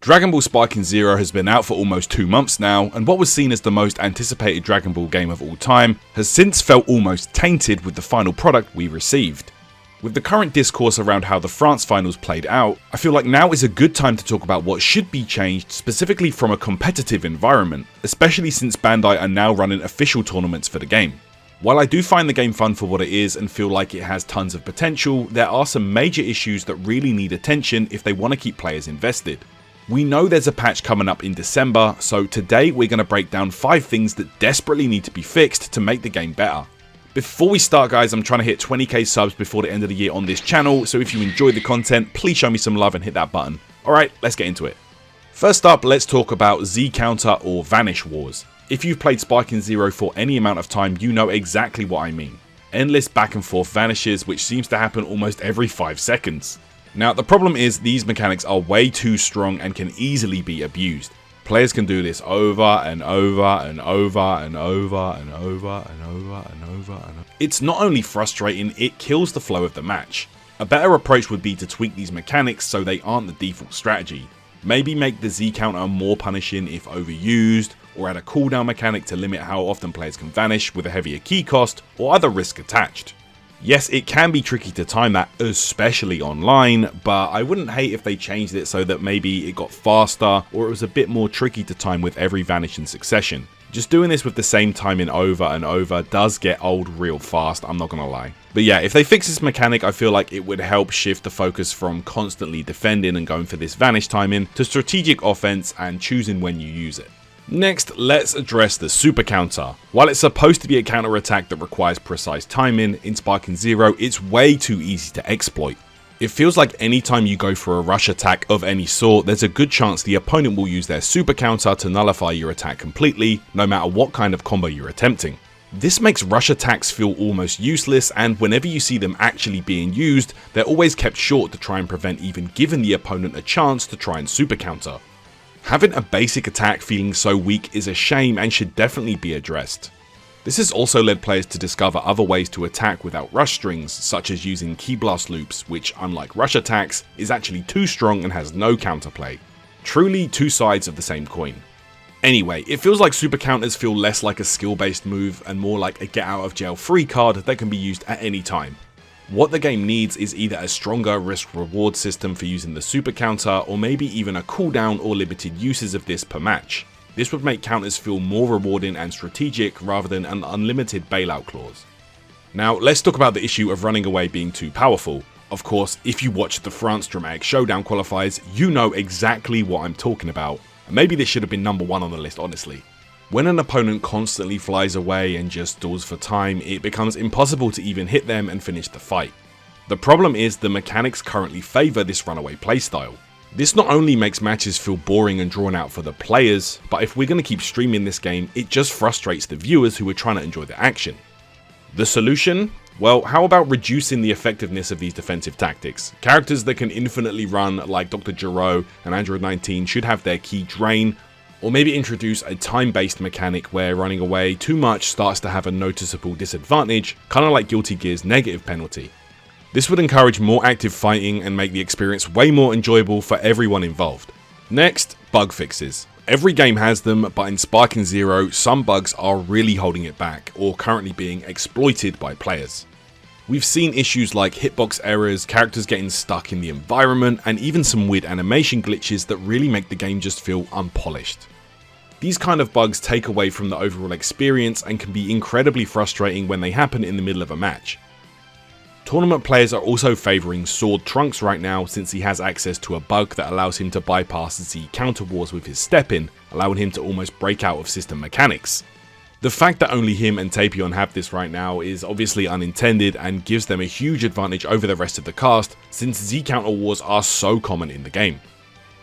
Dragon Ball Sparking Zero has been out for almost 2 months now, and what was seen as the most anticipated Dragon Ball game of all time has since felt almost tainted with the final product we received. With the current discourse around how the France finals played out, I feel like now is a good time to talk about what should be changed specifically from a competitive environment, especially since Bandai are now running official tournaments for the game. While I do find the game fun for what it is and feel like it has tons of potential, there are some major issues that really need attention if they want to keep players invested. We know there's a patch coming up in December, so today we're going to break down 5 things that desperately need to be fixed to make the game better. Before we start guys, I'm trying to hit 20k subs before the end of the year on this channel, so if you enjoy the content, please show me some love and hit that button. Alright, let's get into it. First up, let's talk about Z counter or vanish wars. If you've played Sparking Zero for any amount of time, you know exactly what I mean. Endless back and forth vanishes, which seems to happen almost every 5 seconds. Now the problem is these mechanics are way too strong and can easily be abused. Players can do this over and over and over and over and over and over and over and over. It's not only frustrating, it kills the flow of the match. A better approach would be to tweak these mechanics so they aren't the default strategy. Maybe make the Z counter more punishing if overused, or add a cooldown mechanic to limit how often players can vanish with a heavier key cost or other risk attached. Yes, it can be tricky to time that, especially online, but I wouldn't hate if they changed it so that maybe it got faster or it was a bit more tricky to time with every vanish in succession. Just doing this with the same timing over and over does get old real fast, I'm not gonna lie. But yeah, if they fix this mechanic, I feel like it would help shift the focus from constantly defending and going for this vanish timing to strategic offense and choosing when you use it. Next, let's address the super counter. While it's supposed to be a counter attack that requires precise timing, in Sparking Zero it's way too easy to exploit. It feels like anytime you go for a rush attack of any sort, there's a good chance the opponent will use their super counter to nullify your attack completely, no matter what kind of combo you're attempting. This makes rush attacks feel almost useless, and whenever you see them actually being used, they're always kept short to try and prevent even giving the opponent a chance to try and super counter. Having a basic attack feeling so weak is a shame and should definitely be addressed. This has also led players to discover other ways to attack without rush strings, such as using key blast loops, which unlike rush attacks, is actually too strong and has no counterplay. Truly two sides of the same coin. Anyway, it feels like super counters feel less like a skill based move and more like a get out of jail free card that can be used at any time. What the game needs is either a stronger risk-reward system for using the super counter, or maybe even a cooldown or limited uses of this per match. This would make counters feel more rewarding and strategic rather than an unlimited bailout clause. Now let's talk about the issue of running away being too powerful. Of course, if you watched the France Dramatic Showdown qualifiers, you know exactly what I'm talking about. Maybe this should have been number 1 on the list, honestly. When an opponent constantly flies away and just stalls for time, it becomes impossible to even hit them and finish the fight. The problem is the mechanics currently favour this runaway playstyle. This not only makes matches feel boring and drawn out for the players, but if we're going to keep streaming this game, it just frustrates the viewers who are trying to enjoy the action. The solution? Well, how about reducing the effectiveness of these defensive tactics? Characters that can infinitely run like Dr. Gero and Android 19 should have their key drain, or maybe introduce a time-based mechanic where running away too much starts to have a noticeable disadvantage, kind of like Guilty Gear's negative penalty. This would encourage more active fighting and make the experience way more enjoyable for everyone involved. Next, bug fixes. Every game has them, but in Sparking Zero, some bugs are really holding it back, or currently being exploited by players. We've seen issues like hitbox errors, characters getting stuck in the environment, and even some weird animation glitches that really make the game just feel unpolished. These kind of bugs take away from the overall experience and can be incredibly frustrating when they happen in the middle of a match. Tournament players are also favouring Sword Trunks right now, since he has access to a bug that allows him to bypass Z counter wars with his step in, allowing him to almost break out of system mechanics. The fact that only him and Tapion have this right now is obviously unintended and gives them a huge advantage over the rest of the cast, since Z counter wars are so common in the game.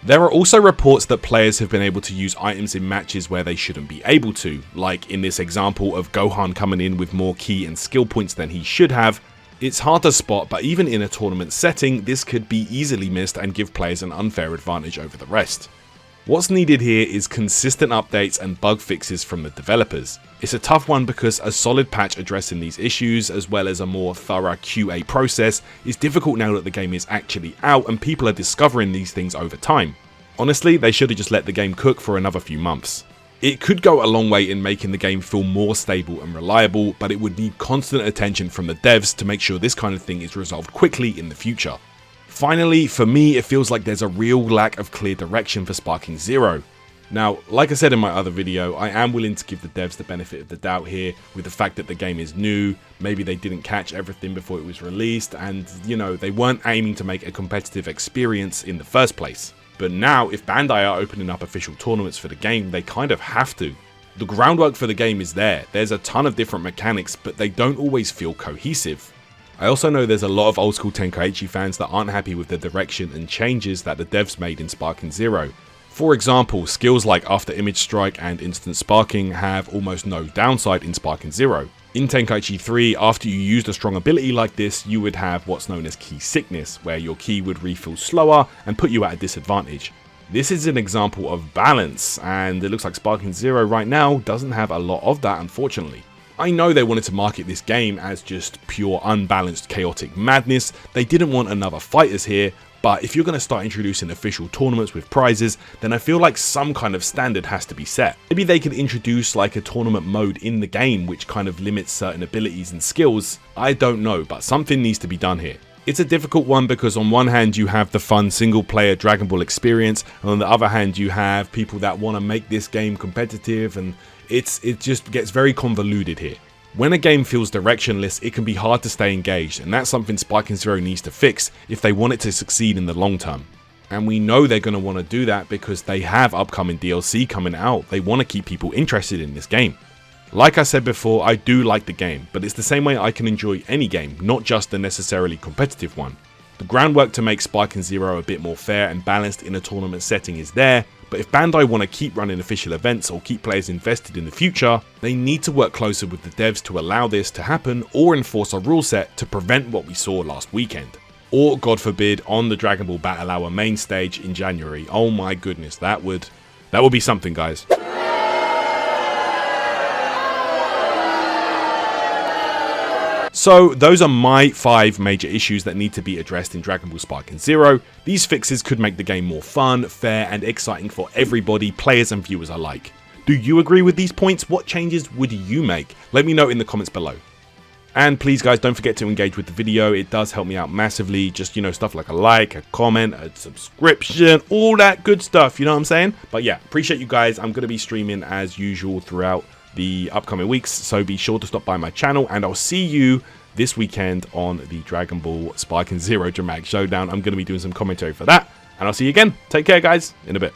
There are also reports that players have been able to use items in matches where they shouldn't be able to, like in this example of Gohan coming in with more key and skill points than he should have. It's hard to spot, but even in a tournament setting, this could be easily missed and give players an unfair advantage over the rest. What's needed here is consistent updates and bug fixes from the developers. It's a tough one because a solid patch addressing these issues, as well as a more thorough QA process, is difficult now that the game is actually out and people are discovering these things over time. Honestly, they should have just let the game cook for another few months. It could go a long way in making the game feel more stable and reliable, but it would need constant attention from the devs to make sure this kind of thing is resolved quickly in the future. Finally, for me, it feels like there's a real lack of clear direction for Sparking Zero. Now, like I said in my other video, I am willing to give the devs the benefit of the doubt here with the fact that the game is new, maybe they didn't catch everything before it was released, and, you know, they weren't aiming to make a competitive experience in the first place. But now, if Bandai are opening up official tournaments for the game, they kind of have to. The groundwork for the game is there, there's a ton of different mechanics, but they don't always feel cohesive. I also know there's a lot of old school Tenkaichi fans that aren't happy with the direction and changes that the devs made in Sparking Zero. For example, skills like After Image Strike and Instant Sparking have almost no downside in Sparking Zero. In Tenkaichi 3, after you used a strong ability like this, you would have what's known as Ki Sickness, where your ki would refill slower and put you at a disadvantage. This is an example of balance, and it looks like Sparking Zero right now doesn't have a lot of that, unfortunately. I know they wanted to market this game as just pure unbalanced chaotic madness, they didn't want another fighters here, but if you're going to start introducing official tournaments with prizes, then I feel like some kind of standard has to be set. Maybe they could introduce like a tournament mode in the game which kind of limits certain abilities and skills. I don't know, but something needs to be done here. It's a difficult one because on one hand you have the fun single player Dragon Ball experience, and on the other hand you have people that want to make this game competitive, and it just gets very convoluted here. When a game feels directionless, it can be hard to stay engaged, and that's something Sparking Zero needs to fix if they want it to succeed in the long term. And we know they're going to want to do that because they have upcoming DLC coming out. They want to keep people interested in this game. Like I said before, I do like the game, but it's the same way I can enjoy any game, not just the necessarily competitive one. The groundwork to make Sparking Zero a bit more fair and balanced in a tournament setting is there, but if Bandai want to keep running official events or keep players invested in the future, they need to work closer with the devs to allow this to happen or enforce a rule set to prevent what we saw last weekend. Or, God forbid, on the Dragon Ball Battle Hour main stage in January. Oh my goodness, that would be something, guys. So those are my 5 major issues that need to be addressed in Dragon Ball Sparking Zero. These fixes could make the game more fun, fair, and exciting for everybody, players and viewers alike. Do you agree with these points? What changes would you make? Let me know in the comments below. And please guys, don't forget to engage with the video. It does help me out massively. Just, you know, stuff like a like, a comment, a subscription, all that good stuff, you know what I'm saying? But yeah, appreciate you guys. I'm going to be streaming as usual throughout the upcoming weeks, so be sure to stop by my channel, and I'll see you this weekend on the Dragon Ball Sparking Zero Dramatic Showdown. I'm going to be doing some commentary for that, and I'll see you again. Take care, guys, in a bit.